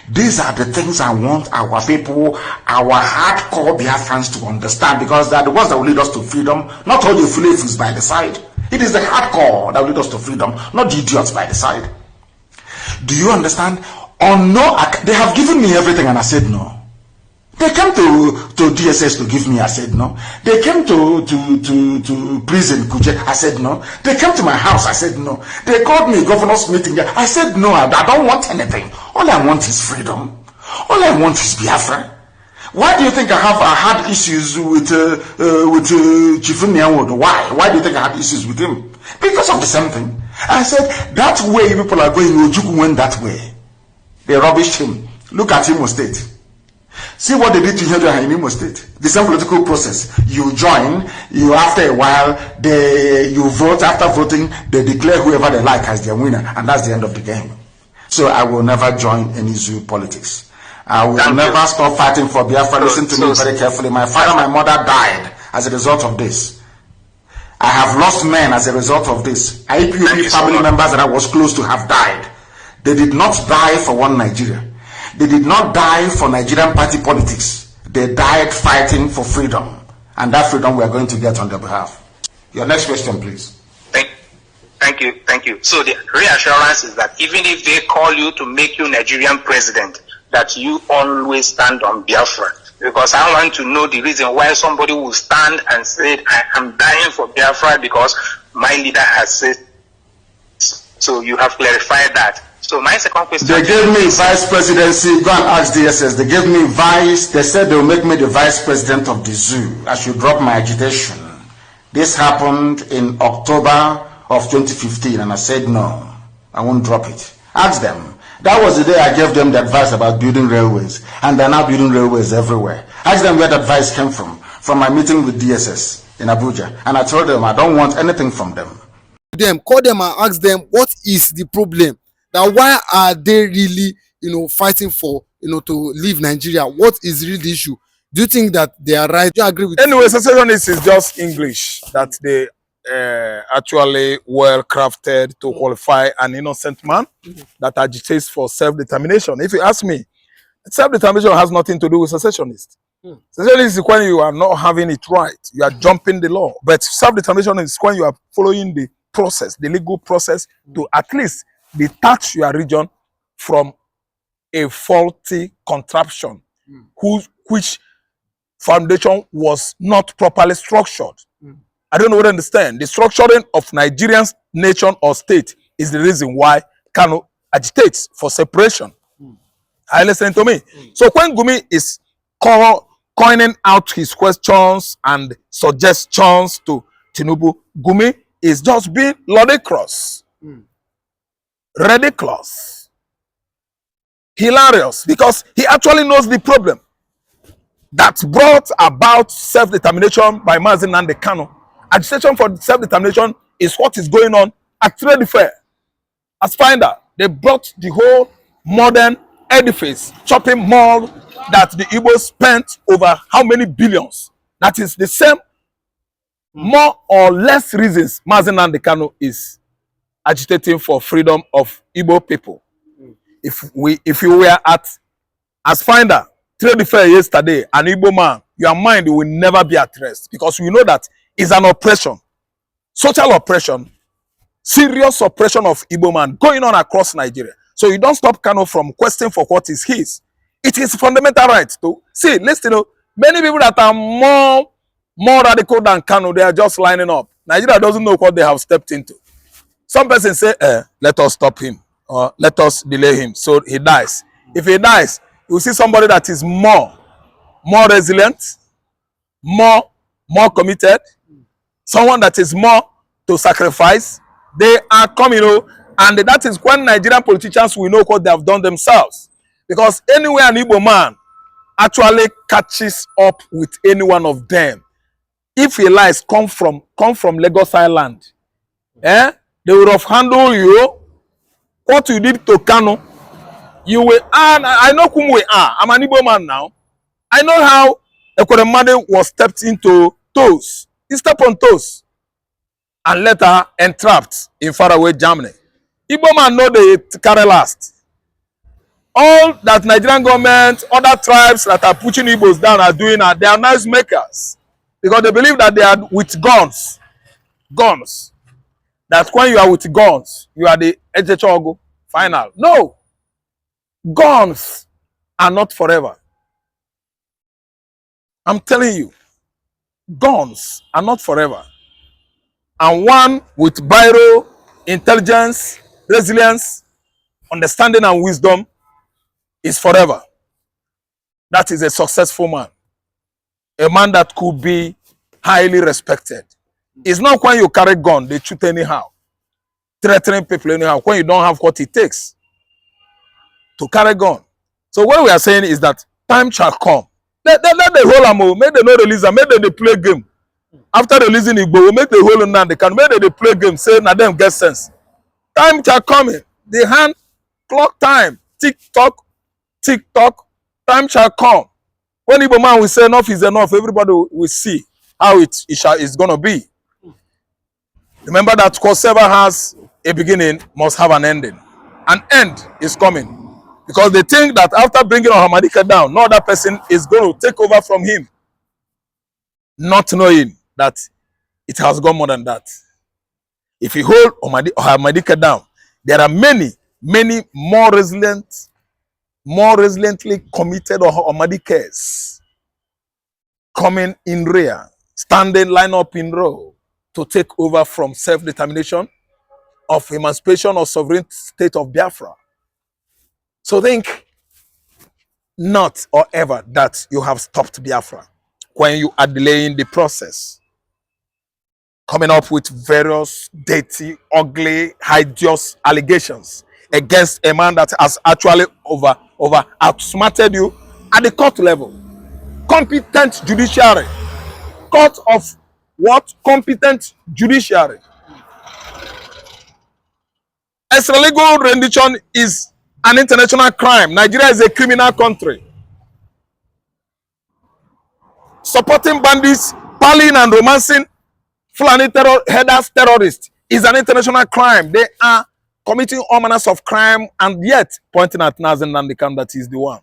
These are the things I want our people, our hardcore Biafrans to understand, because they are the ones that will lead us to freedom, not all the flavors by the side. It is the hardcore that will lead us to freedom, not the idiots by the side. Do you understand? On no, they have given me everything and I said no. They came to DSS to give me, I said no. They came to prison, Kuje, I said no. They came to my house, I said no. They called me governor's meeting, I said no, I don't want anything. All I want is freedom. All I want is Biafra. Why do you think I had issues with Chief Nyawodo? Why do you think I had issues with him? Because of the same thing. I said, that way people are going, Ojukwu went that way. They rubbished him. Look at Imo State. See what they did to him in Imo State. The same political process. You join, you after a while, you vote. After voting, they declare whoever they like as their winner, and that's the end of the game. So I will never join any zoo politics. I will never stop fighting for Biafra. Listen to me very carefully. My father, my mother died as a result of this. I have lost men as a result of this. IPOB family members that I was close to have died. They did not die for one Nigeria. They did not die for Nigerian party politics. They died fighting for freedom. And that freedom we are going to get on their behalf. Your next question, please. Thank you. So the reassurance is that even if they call you to make you Nigerian president, that you always stand on Biafra. Because I want to know the reason why somebody will stand and say, I am dying for Biafra because my leader has said. So you have clarified that. So my second question. They gave me vice presidency. Go and ask DSS. They gave me vice. They said they will make me the vice president of the zoo. I should drop my agitation. This happened in October of 2015, and I said no, I won't drop it. Ask them. That was the day I gave them the advice about building railways, and they're now building railways everywhere. Ask them where that advice came from my meeting with DSS in Abuja, and I told them I don't want anything from them. Call them and ask them what is the problem. Now, why are they really, fighting for, to leave Nigeria? What is really the issue? Do you think that they are right? Do you agree with? Anyway, secessionist is just English that they actually well crafted to qualify an innocent man that agitates for self-determination. If you ask me, self-determination has nothing to do with secessionist. Secessionist is when you are not having it right. You are jumping the law. But self-determination is when you are following the process, the legal process, to at least detach your region from a faulty contraption which foundation was not properly structured. I don't know what to understand. The structuring of Nigerian nation or state is the reason why Kanu agitates for separation. Are you listening to me? So when Gumi is coining out his questions and suggestions to Tinubu, Gumi is just being ludicrous, ridiculous, hilarious, because he actually knows the problem that brought about self-determination by Nnamdi Kanu. Agitation for self-determination is what is going on at Trade Fair. As Finder, they brought the whole modern edifice, shopping mall that the Igbos spent over how many billions. That is the same, more or less reasons Nnamdi Kanu is agitating for freedom of Igbo people. If you were at as Finder, Trade Fair yesterday, an Igbo man, your mind will never be at rest, because we know that it's an oppression, social oppression, serious oppression of Igbo man going on across Nigeria. So you don't stop Kanu from questioning for what is his. It is fundamental right to see. Listen, many people that are more radical than Kanu, they are just lining up. Nigeria doesn't know what they have stepped into. Some persons say, let us stop him, or let us delay him so he dies. If he dies, you see somebody that is more resilient, more committed, someone that is more to sacrifice. They are coming, and that is when Nigerian politicians will know what they have done themselves. Because anywhere an Igbo man actually catches up with any one of them, if he lies come from Lagos Island, they would have handled you. What you did to Kanu, you will. I know whom we are. I'm an Igbo man now. I know how Ekoremade was stepped into toes. He stepped on toes and later entrapped in faraway Germany. Igbo man know they carry last. All that Nigerian government, other tribes that are pushing Igbos down are doing are they are noise makers because they believe that they are with guns. Guns. That when you are with guns, you are the Ejechogo final. No. Guns are not forever. I'm telling you, guns are not forever. And one with biro, intelligence, resilience, understanding and wisdom is forever. That is a successful man. A man that could be highly respected. It's not when you carry gun, they shoot anyhow. Threatening people anyhow, when you don't have what it takes to carry gun. So what we are saying is that time shall come. Let the whole ammo, make them not release them, make them they play game. After releasing Igbo, we make the whole Nnamdi Kanu, make them they play game, say na them get sense. Time shall come in. The hand clock time. Tick tock, time shall come. When Igbo man will say enough is enough, everybody will see how it's gonna be. Remember that whatever has a beginning must have an ending. An end is coming. Because they think that after bringing Ohamadike down, no other person is going to take over from him. Not knowing that it has gone more than that. If you hold Ohamadike down, there are many more resilient, more resiliently committed Ohamadikes coming in rear, standing line up in row to take over from self-determination of emancipation or sovereign state of Biafra. So think not or ever that you have stopped Biafra when you are delaying the process. Coming up with various dirty, ugly, hideous allegations against a man that has actually outsmarted you at the court level. Competent judiciary. Court of what? Competent judiciary. Extralegal rendition is an international crime. Nigeria is a criminal country. Supporting bandits, palling and romancing Fulani headers terrorists is an international crime. They are committing all manners of crime and yet pointing at Nnamdi Kanu that is the one.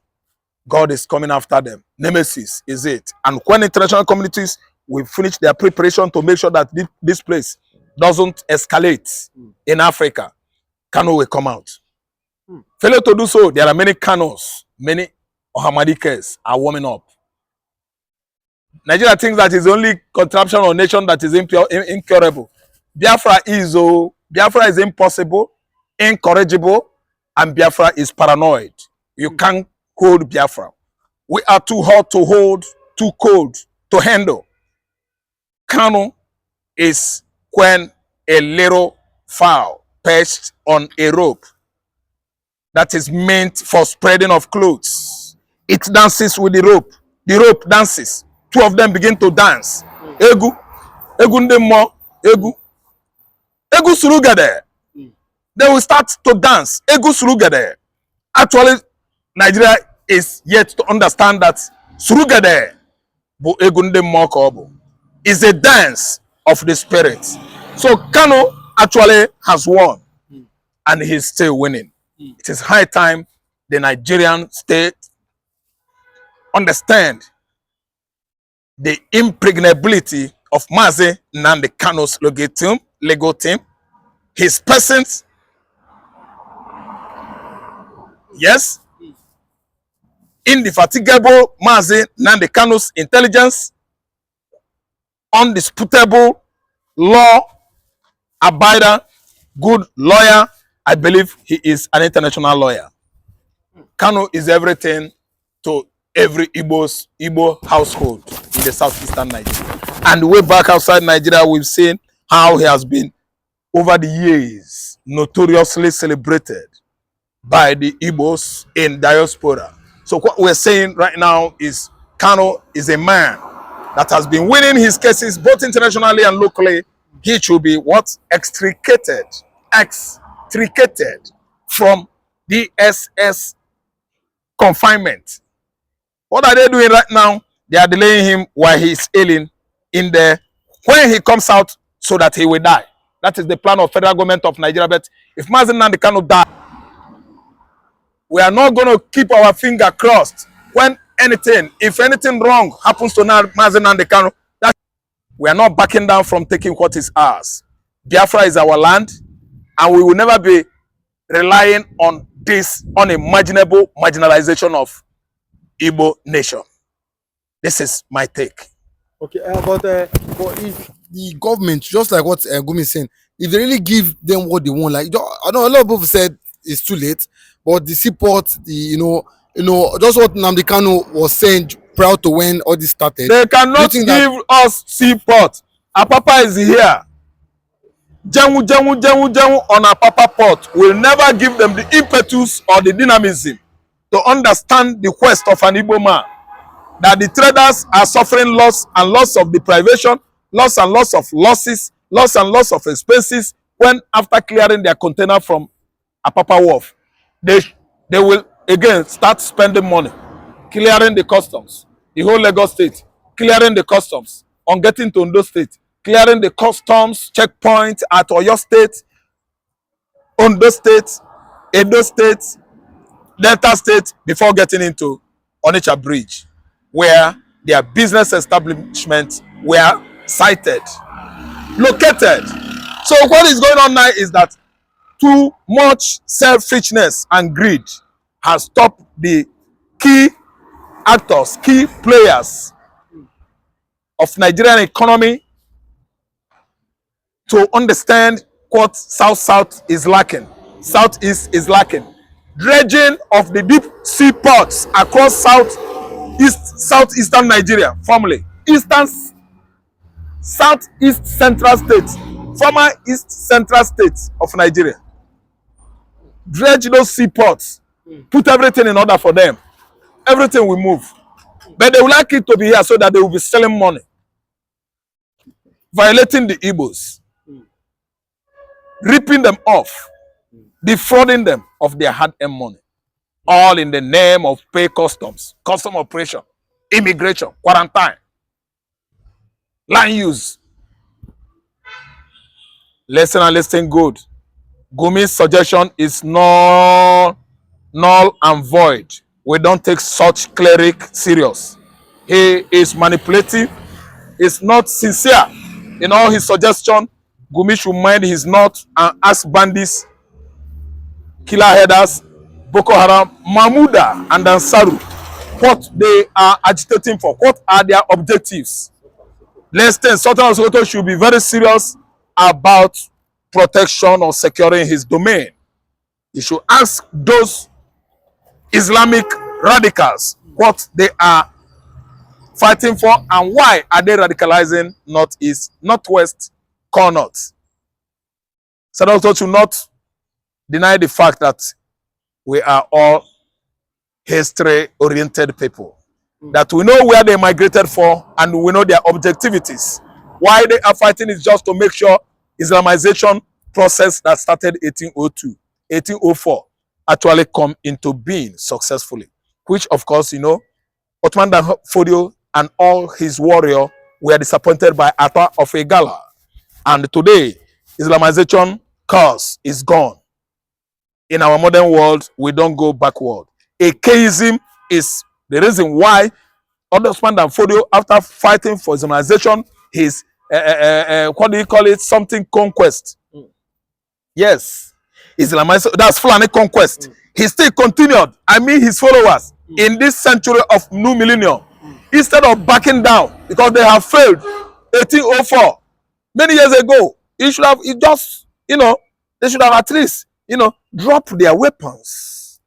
God is coming after them. Nemesis is it. And when international communities will finish their preparation to make sure that this place doesn't escalate in Africa, Kanu will come out. Failure to do so, there are many Kanus, many Ohamadikes are warming up. Nigeria thinks that is the only contraption or nation that is incurable. Biafra is impossible, incorrigible, and Biafra is paranoid. You can't hold Biafra. We are too hot to hold, too cold to handle. Kanu is when a little fowl perched on a rope that is meant for spreading of clothes. It dances with the rope. The rope dances. Two of them begin to dance. Egu ndemo, egu surugede. They will start to dance. Egu surugede. Actually, Nigeria is yet to understand that surugede bu egu ndemo kobo is a dance of the spirit. So Kanu actually has won, and he's still winning. It is high time the Nigerian state understand the impregnability of Mazi Nnamdi Kanu's legal team, his persons, yes, indefatigable Mazi Nnamdi Kanu's intelligence, undisputable law abider, good lawyer. I believe he is an international lawyer. Kanu is everything to every Igbo household in the southeastern Nigeria. And way back outside Nigeria, we've seen how he has been, over the years, notoriously celebrated by the Igbos in diaspora. So what we're saying right now is Kanu is a man that has been winning his cases both internationally and locally. He should be what? Extricated from DSS confinement. What are they doing right now? They are delaying him while he is ailing in there when he comes out so that he will die. That is the plan of federal government of Nigeria. But if Mazi Nnamdi Kanu die, We are not going to keep our finger crossed when if anything wrong happens to Mazi Nnamdi Kanu, that we are not backing down from taking what is ours. Biafra is our land, and we will never be relying on this unimaginable marginalization of Igbo nation. This is my take. Okay, but if the government, just like what Gumi is saying, if they really give them what they want, like I know a lot of people said it's too late, but the support, just what Nnamdi Kanu was saying prior to when all this started. They cannot give us support. Our papa is here. Jengu on our papa port will never give them the impetus or the dynamism to understand the quest of an Igbo man. That the traders are suffering loss and loss of deprivation, loss and loss of losses, loss and loss of expenses when after clearing their container from Apapa Wharf, they will again start spending money, clearing the customs, the whole Lagos state, clearing the customs, on getting to Ondo state, clearing the customs checkpoint at Oyo state, Ondo state, Edo state, Delta state before getting into Onitsha Bridge, where their business establishments were sited, located. So what is going on now is that too much selfishness and greed has stopped the key actors, key players of Nigerian economy to understand what South is lacking, Southeast is lacking. Dredging of the deep sea ports across southeastern Nigeria, formerly Southeast Central States, former East Central States of Nigeria. Dredge those seaports, put everything in order for them. Everything will move. But they would like it to be here so that they will be selling money, violating the Igbos, ripping them off, defrauding them of their hard-earned money, all in the name of pay customs, custom operation, immigration, quarantine, land use. Listen and listen good. Gumi's suggestion is null and void. We don't take such cleric serious. He is manipulative. He's not sincere in all his suggestion. Gumi should mind his knot and ask bandits, killer headers, Boko Haram, Mahmuda, and Ansaru what they are agitating for. What are their objectives? Less than Sultan of Sokoto should be very serious about protection or securing his domain. He should ask those Islamic radicals what they are fighting for and why are they radicalizing Northeast, Northwest corners. So also to not deny the fact that we are all history-oriented people. That we know where they migrated for and we know their objectivities. Why they are fighting is just to make sure Islamization process that started 1802, 1804 actually come into being successfully. Which, of course, Ottoman Fodio and all his warriors were disappointed by Atta of Egala. And today, Islamization cause is gone. In our modern world, we don't go backward. Atheism is the reason why Ottoman Fodio, after fighting for Islamization, his what do you call it? Something conquest. Yes, Islamization. That's Fulani conquest. He still continued. I mean, his followers in this century of new millennium, instead of backing down because they have failed. 1804, many years ago, they should have they should have at least dropped their weapons,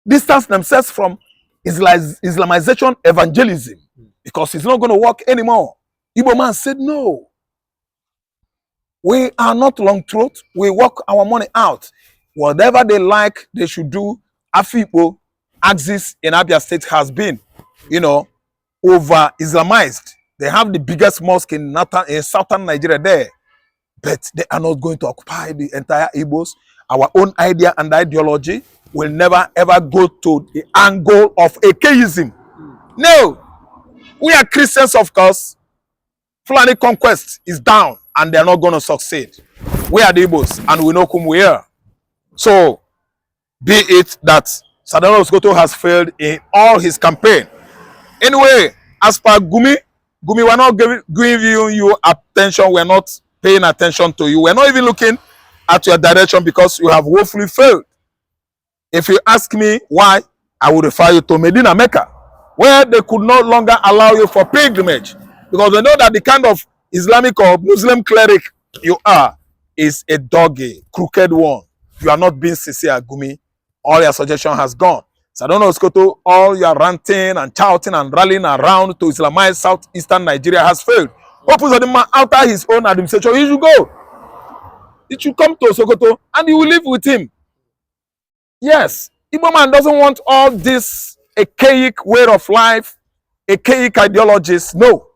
distance themselves from Islamization evangelism, because it's not going to work anymore. Igbo man said no. We are not long throat. We work our money out. Whatever they like, they should do. Afipo axis in Abia State has been, over Islamized. They have the biggest mosque in southern Nigeria there, but they are not going to occupy the entire Igbos. Our own idea and ideology will never ever go to the angle of atheism. No, we are Christians, of course. Fulani conquest is down, and they are not going to succeed. We are the Igbos, and we know whom we are. So, be it that Sokoto has failed in all his campaign. Anyway, as per Gumi, we're not giving you attention. We're not paying attention to you. We're not even looking at your direction because you have woefully failed. If you ask me why, I would refer you to Medina Mecca, where they could no longer allow you for pilgrimage because they know that the kind of Islamic or Muslim cleric you are is a doggy, crooked one. You are not being sincere, Gumi. All your suggestion has gone. Sokoto, all your ranting and shouting and rallying around to Islamize southeastern Nigeria has failed. Open Zodima after his own administration, he should go. He should come to Sokoto and you will live with him. Yes, Igbo man doesn't want all this archaic way of life, archaic ideologies. No,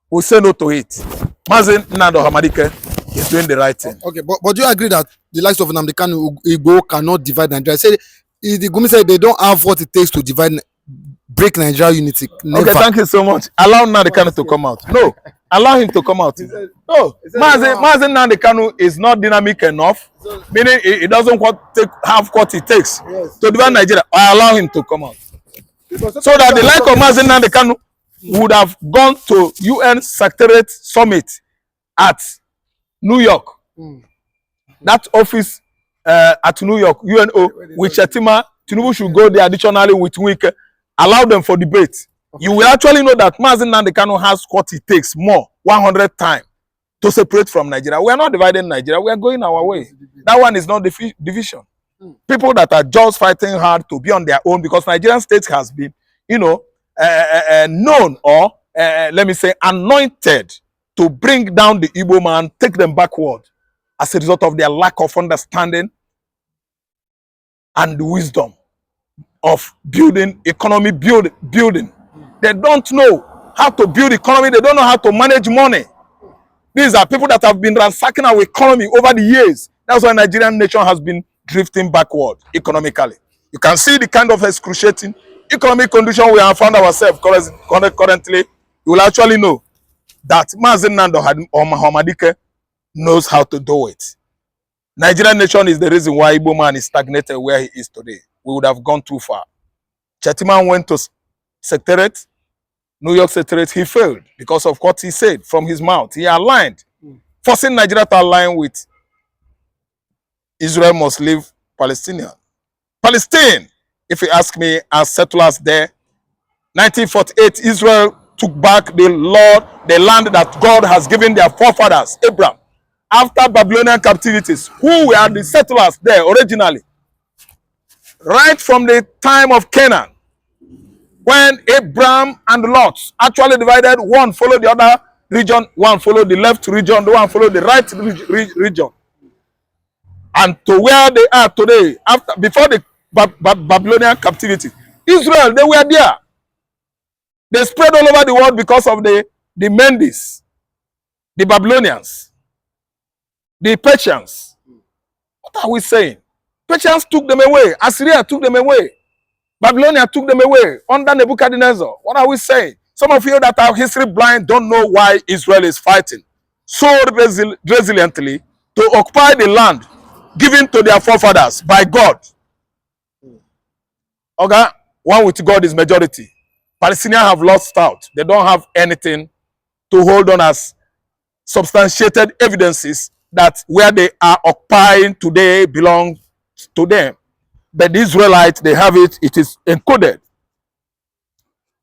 we'll say no to it. Mazin Nnamdi Hamadike is doing the right thing. Okay, but do you agree that the likes of Nnamdi Kanu Igbo cannot divide Nigeria? Say the Gumi said they don't have what it takes to break Nigeria unity. Never. Okay, thank you so much. Allow Nnamdi Kanu to come out. No, allow him to come out. No, Mazin Nnamdi Kanu is not dynamic enough, meaning he doesn't have what it takes to divide Nigeria. I allow him to come out. So that the like of Mazin Nnamdi Kanu would have gone to UN Secretariat Summit at New York. That office at New York, UNO, with Shetima, Tinubu should go there additionally with Wike, allow them for debate. You will actually know that Mazin Nnamdi Kanu has what it takes more, 100 times, to separate from Nigeria. We are not dividing Nigeria. We are going our way. That one is not division. People that are just fighting hard to be on their own because Nigerian state has been, known or, let me say, anointed to bring down the Igbo man, take them backward as a result of their lack of understanding and the wisdom of building economy, building. They don't know how to build economy. They don't know how to manage money. These are people that have been ransacking our economy over the years. That's why Nigerian nation has been drifting backward economically. You can see the kind of excruciating economic condition we have found ourselves currently. You will actually know that Mazin Nnamdi Hamadike knows how to do it. Nigerian nation is the reason why Igbo man is stagnated where he is today. We would have gone too far. Chetiman went to Secretariat, New York Secretariat, he failed because of what he said from his mouth. He aligned, forcing Nigeria to align with Israel must leave Palestinian. Palestine, if you ask me, as settlers there, 1948, Israel took back the land that God has given their forefathers, Abraham, after Babylonian captivities, who were the settlers there originally. Right from the time of Canaan, when Abraham and Lot actually divided, one followed the other region, one followed the left region, the one followed the right region. And to where they are today, before the Babylonian captivity, Israel, they were there. They spread all over the world because of the Mendes, the Babylonians, the Persians. What are we saying? Persians took them away. Assyria took them away. Babylonia took them away under Nebuchadnezzar. What are we saying? Some of you that are history blind don't know why Israel is fighting so resiliently to occupy the land given to their forefathers by God. Okay, one with God is majority. Palestinians have lost out. They don't have anything to hold on as substantiated evidences that where they are occupying today belongs to them. But the Israelites, they have it. It is encoded,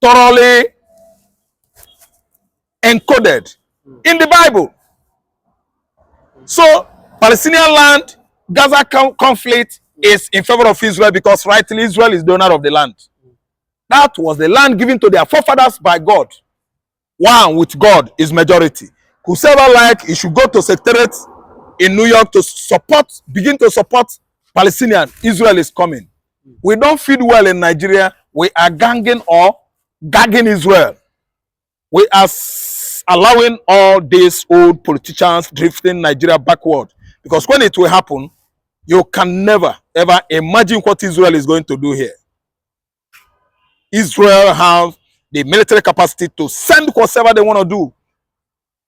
thoroughly encoded in the Bible. So Palestinian land, Gaza conflict is in favor of Israel because rightly Israel is the owner of the land. That was the land given to their forefathers by God. One with God is majority. Whosoever like, he should go to Secretariat in New York to begin to support Palestinian. Israel is coming. We don't feed well in Nigeria. We are gagging Israel. We are allowing all these old politicians drifting Nigeria backward. Because when it will happen, you can never, ever imagine what Israel is going to do here. Israel have the military capacity to send whatever they want to do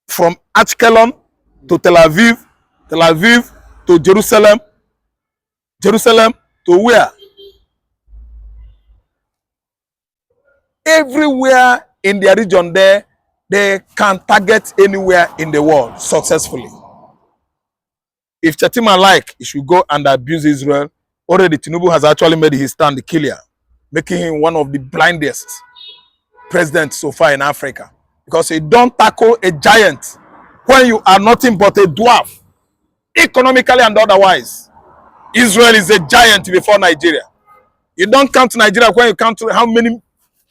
from Ashkelon to Tel Aviv to Jerusalem to where? Everywhere in their region there, they can target anywhere in the world successfully. If Chatima like, he should go and abuse Israel. Already Tinubu has actually made his stand clear, making him one of the blindest presidents so far in Africa. Because he don't tackle a giant when you are nothing but a dwarf, economically and otherwise. Israel is a giant before Nigeria. You don't count Nigeria when you count how many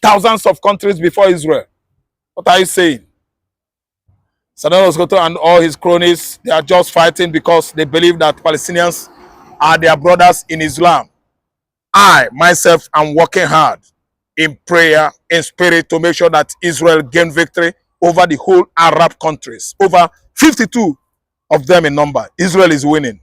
thousands of countries before Israel. What are you saying? Sokoto and all his cronies, they are just fighting because they believe that Palestinians are their brothers in Islam. I, myself, am working hard in prayer, in spirit, to make sure that Israel gain victory over the whole Arab countries. Over 52 of them in number. Israel is winning.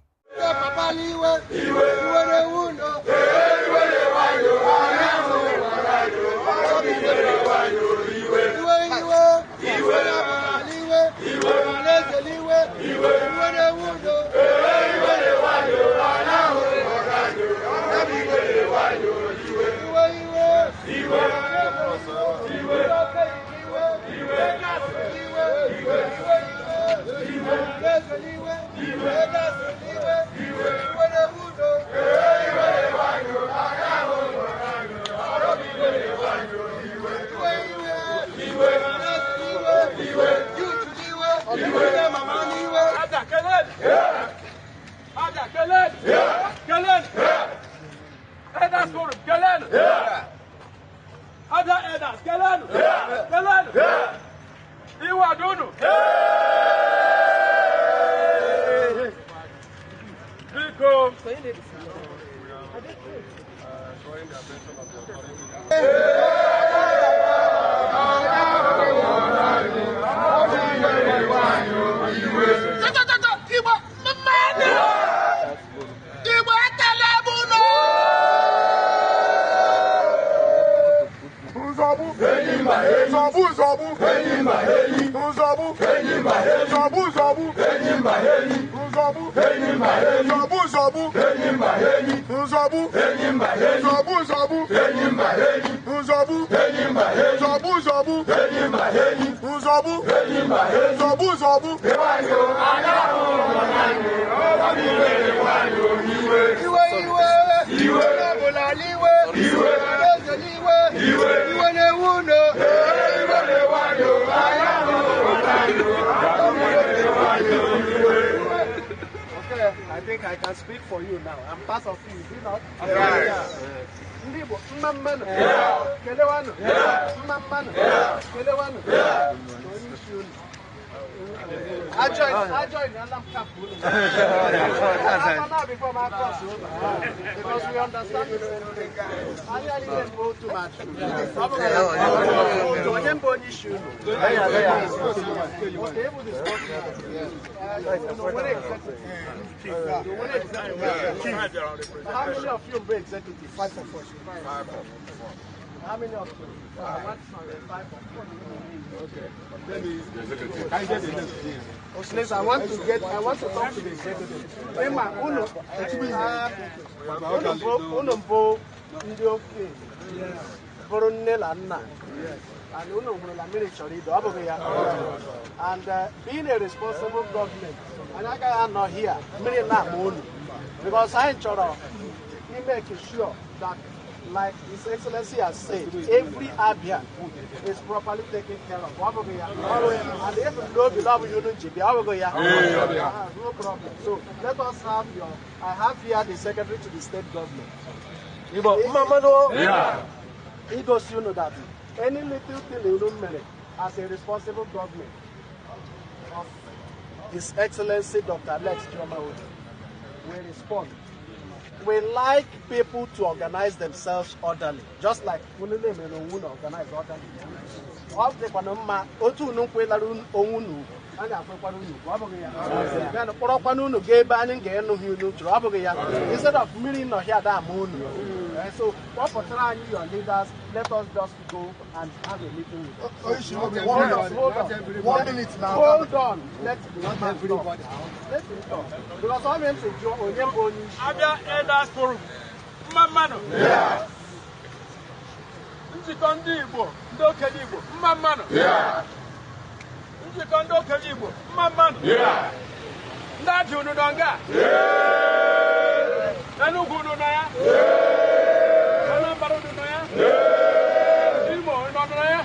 I think I can speak for you now. I'm part of you, is it not? I joined the Alam Camp before my cross over because we understand the same thing. I didn't go too much. How many of you will be executive? 5 of us. How many of you? 5 of okay. I want to talk to the executive. And being a responsible government, and I am not here, because I am making sure that, like His Excellency has said, every Abian is properly taken care of. And if you don't belong, you don't no problem. So let us have I have here the Secretary to the State Government. He goes, you know that any little thing you don't manage as a responsible government of His Excellency Dr. Alex Jomawood will respond. We like people to organize themselves orderly, just like we organize orderly. Instead of meeting here that moon. So what for trying your leaders, let us just go and have a meeting with them. Hold on. Hold on. Let's everybody. Let's talk. Because I mean to Abia Elders Forum. mmanụ njikọ ndị Igbo ndị okenye Igbo mmanụ njikọ ndị okenye Igbo mmanụ ndị ajị unu nọ nga Enugu unu nọ ya Anambra unu nọ ya Imo unu nọ ya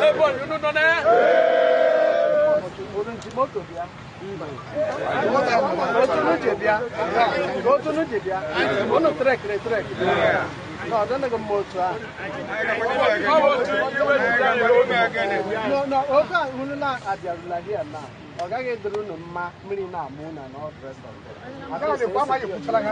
Ebonyi unu nọ ya No, I don't know motor. No, okay, we're not at the here now. Okay, get the room, Marina, Moon, and all the rest of them. I don't know why you put like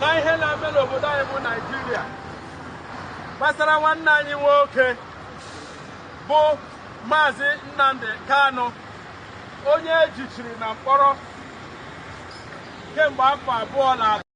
na ihe na-eme n'obodo anyị bụ Naịjirịa gbasara nwanne anyị nwoke bụ Maazị Nnamdi Kanu onye ejichiri na mkpọrọ kemgbe afọ 2